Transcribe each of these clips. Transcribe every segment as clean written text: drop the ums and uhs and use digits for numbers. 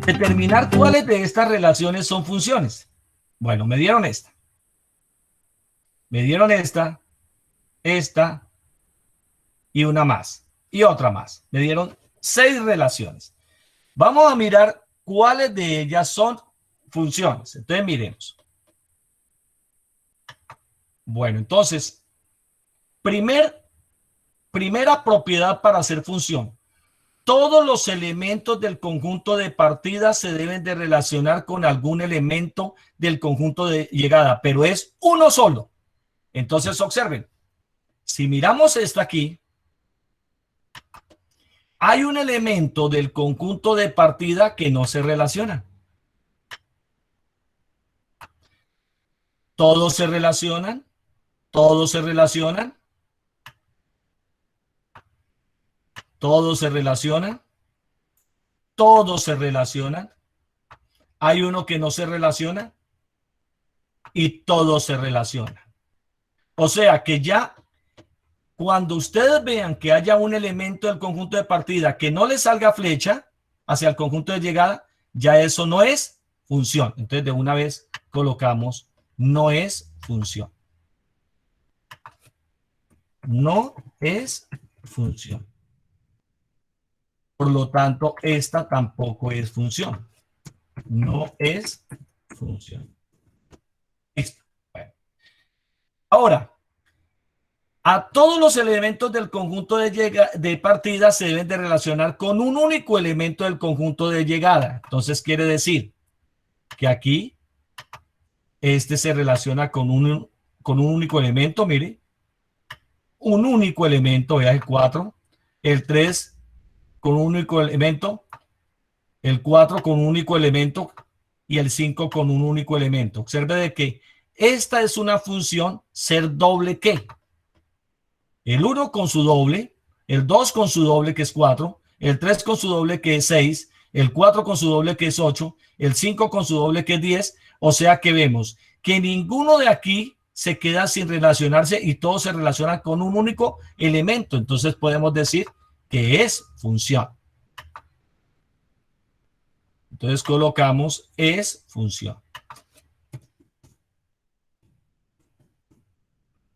Determinar cuáles de estas relaciones son funciones. Bueno, me dieron esta. Me dieron esta y una más. Y otra más. Me dieron 6 relaciones. Vamos a mirar cuáles de ellas son funciones. Entonces, miremos. Bueno, entonces, primera propiedad para hacer función. Todos los elementos del conjunto de partida se deben de relacionar con algún elemento del conjunto de llegada, pero es uno solo. Entonces, observen. Si miramos esto aquí, hay un elemento del conjunto de partida que no se relaciona. Todos se relacionan. Todos se relacionan. Todos se relacionan. Todos se relacionan. Hay uno que no se relaciona. Y todos se relacionan. O sea que ya cuando ustedes vean que haya un elemento del conjunto de partida que no le salga flecha hacia el conjunto de llegada, ya eso no es función. Entonces de una vez colocamos no es función. No es función. Por lo tanto, esta tampoco es función. No es función. Listo. Bueno. Ahora, a todos los elementos del conjunto de partida se deben de relacionar con un único elemento del conjunto de llegada. Entonces quiere decir que aquí este se relaciona con un único elemento, mire. Un único elemento, vea el 4. El 3 con un único elemento. El 4 con un único elemento. Y el 5 con un único elemento. Observe de que esta es una función ser doble que. El 1 con su doble, el 2 con su doble que es 4, el 3 con su doble que es 6, el 4 con su doble que es 8, el 5 con su doble que es 10, o sea que vemos que ninguno de aquí se queda sin relacionarse y todos se relacionan con un único elemento. Entonces podemos decir que es función. Entonces colocamos es función.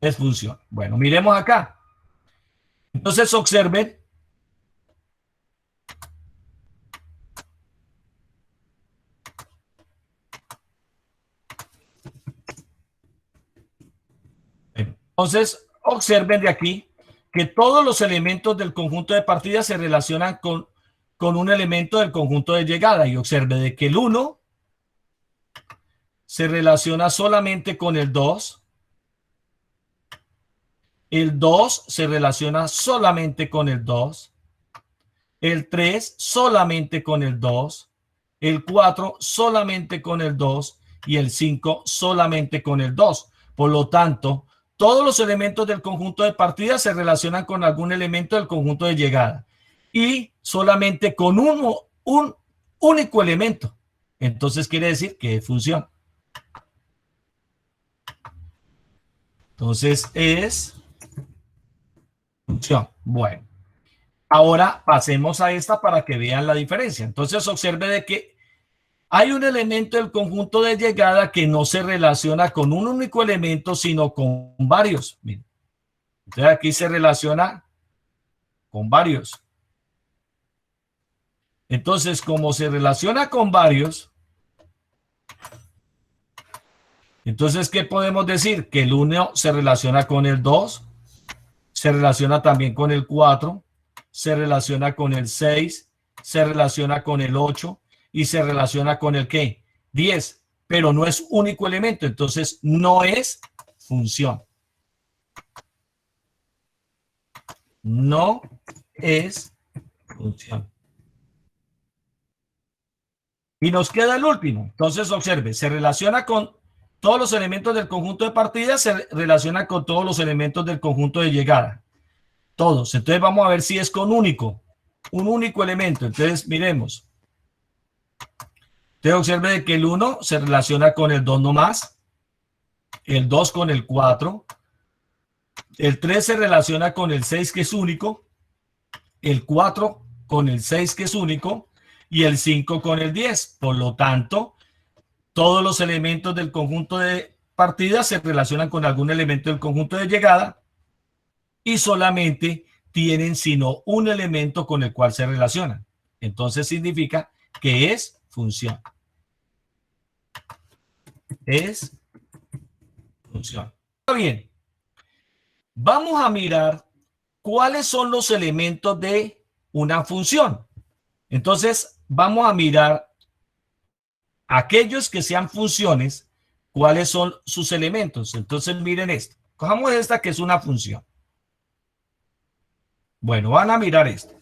Es función. Bueno, miremos acá. Entonces observen. Entonces observen de aquí que todos los elementos del conjunto de partida se relacionan con un elemento del conjunto de llegada. Y observe de que el 1 se relaciona solamente con el 2. El 2 se relaciona solamente con el 2. El 3 solamente con el 2. El 4 solamente con el 2. Y el 5 solamente con el 2. Por lo tanto, todos los elementos del conjunto de partida se relacionan con algún elemento del conjunto de llegada. Y solamente con un único elemento. Entonces quiere decir que es función. Entonces es función. Bueno, ahora pasemos a esta para que vean la diferencia. Entonces observe de que hay un elemento del conjunto de llegada que no se relaciona con un único elemento, sino con varios. Miren. Entonces aquí se relaciona con varios. Entonces, como se relaciona con varios, entonces, ¿qué podemos decir? Que el 1 se relaciona con el 2, se relaciona también con el 4, se relaciona con el 6, se relaciona con el 8 y se relaciona con el ¿qué? 10, pero no es único elemento, entonces no es función. No es función. Y nos queda el último. Entonces, observe, se relaciona con todos los elementos del conjunto de partida, se relaciona con todos los elementos del conjunto de llegada. Todos. Entonces vamos a ver si es con único. Un único elemento. Entonces miremos. Entonces observe que el 1 se relaciona con el 2 nomás. El 2 con el 4. El 3 se relaciona con el 6 que es único. El 4 con el 6 que es único. Y el 5 con el 10. Por lo tanto, todos los elementos del conjunto de partida se relacionan con algún elemento del conjunto de llegada y solamente tienen sino un elemento con el cual se relacionan. Entonces significa que es función. Es función. Bien, vamos a mirar cuáles son los elementos de una función. Entonces vamos a mirar aquellos que sean funciones, cuáles son sus elementos. Entonces miren esto. Cojamos esta que es una función. Bueno, van a mirar esto.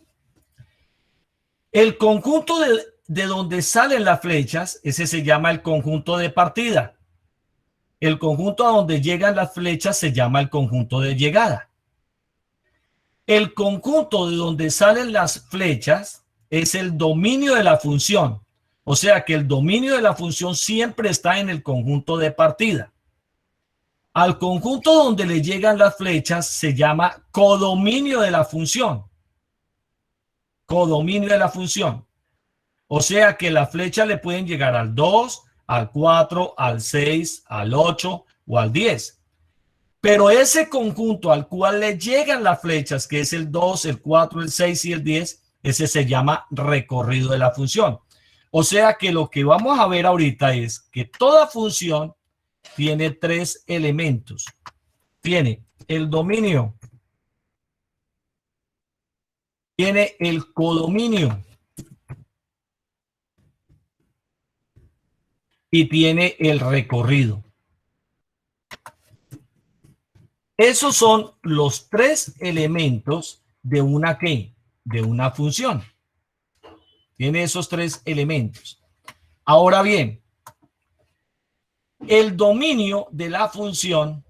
El conjunto de donde salen las flechas, ese se llama el conjunto de partida. El conjunto a donde llegan las flechas se llama el conjunto de llegada. El conjunto de donde salen las flechas es el dominio de la función. O sea que el dominio de la función siempre está en el conjunto de partida. Al conjunto donde le llegan las flechas se llama codominio de la función. Codominio de la función. O sea que las flechas le pueden llegar al 2, al 4, al 6, al 8 o al 10. Pero ese conjunto al cual le llegan las flechas, que es el 2, el 4, el 6 y el 10, ese se llama recorrido de la función. O sea que lo que vamos a ver ahorita es que toda función tiene tres elementos. Tiene el dominio, tiene el codominio y tiene el recorrido. Esos son los tres elementos de una ¿qué? De una función. Tiene esos tres elementos. Ahora bien, el dominio de la función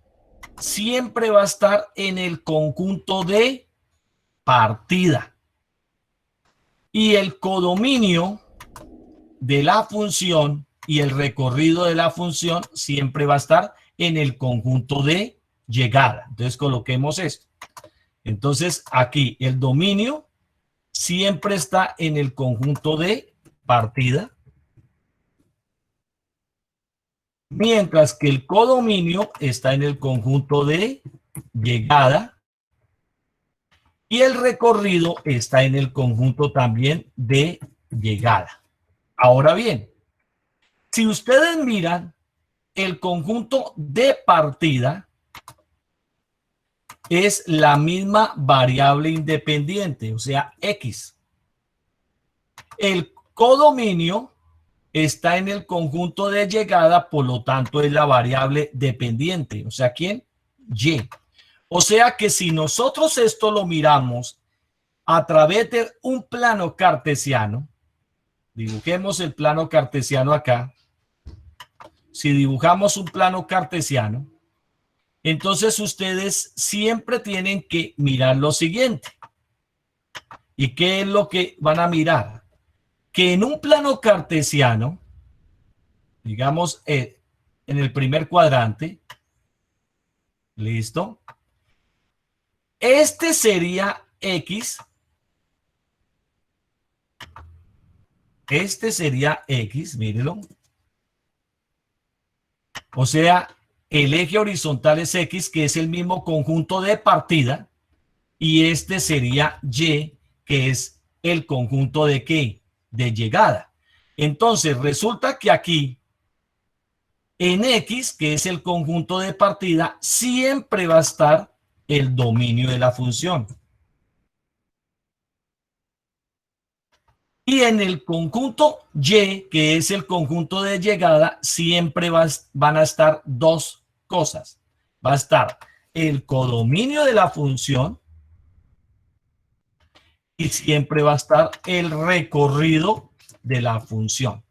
siempre va a estar en el conjunto de partida. Y el codominio de la función y el recorrido de la función siempre va a estar en el conjunto de llegada. Entonces coloquemos esto. Entonces aquí el dominio siempre está en el conjunto de partida, mientras que el codominio está en el conjunto de llegada y el recorrido está en el conjunto también de llegada. Ahora bien, si ustedes miran el conjunto de partida, es la misma variable independiente, o sea, X. El codominio está en el conjunto de llegada, por lo tanto es la variable dependiente, o sea, ¿quién? Y. O sea que si nosotros esto lo miramos a través de un plano cartesiano, dibujemos el plano cartesiano acá. Si dibujamos un plano cartesiano, entonces ustedes siempre tienen que mirar lo siguiente. ¿Y qué es lo que van a mirar? Que en un plano cartesiano, digamos en el primer cuadrante, listo, este sería X, este sería X, mírenlo. O sea, el eje horizontal es X, que es el mismo conjunto de partida, y este sería Y, que es el conjunto de ¿qué? De llegada. Entonces, resulta que aquí, en X, que es el conjunto de partida, siempre va a estar el dominio de la función. Y en el conjunto Y, que es el conjunto de llegada, siempre van a estar dos cosas. Va a estar el codominio de la función y siempre va a estar el recorrido de la función.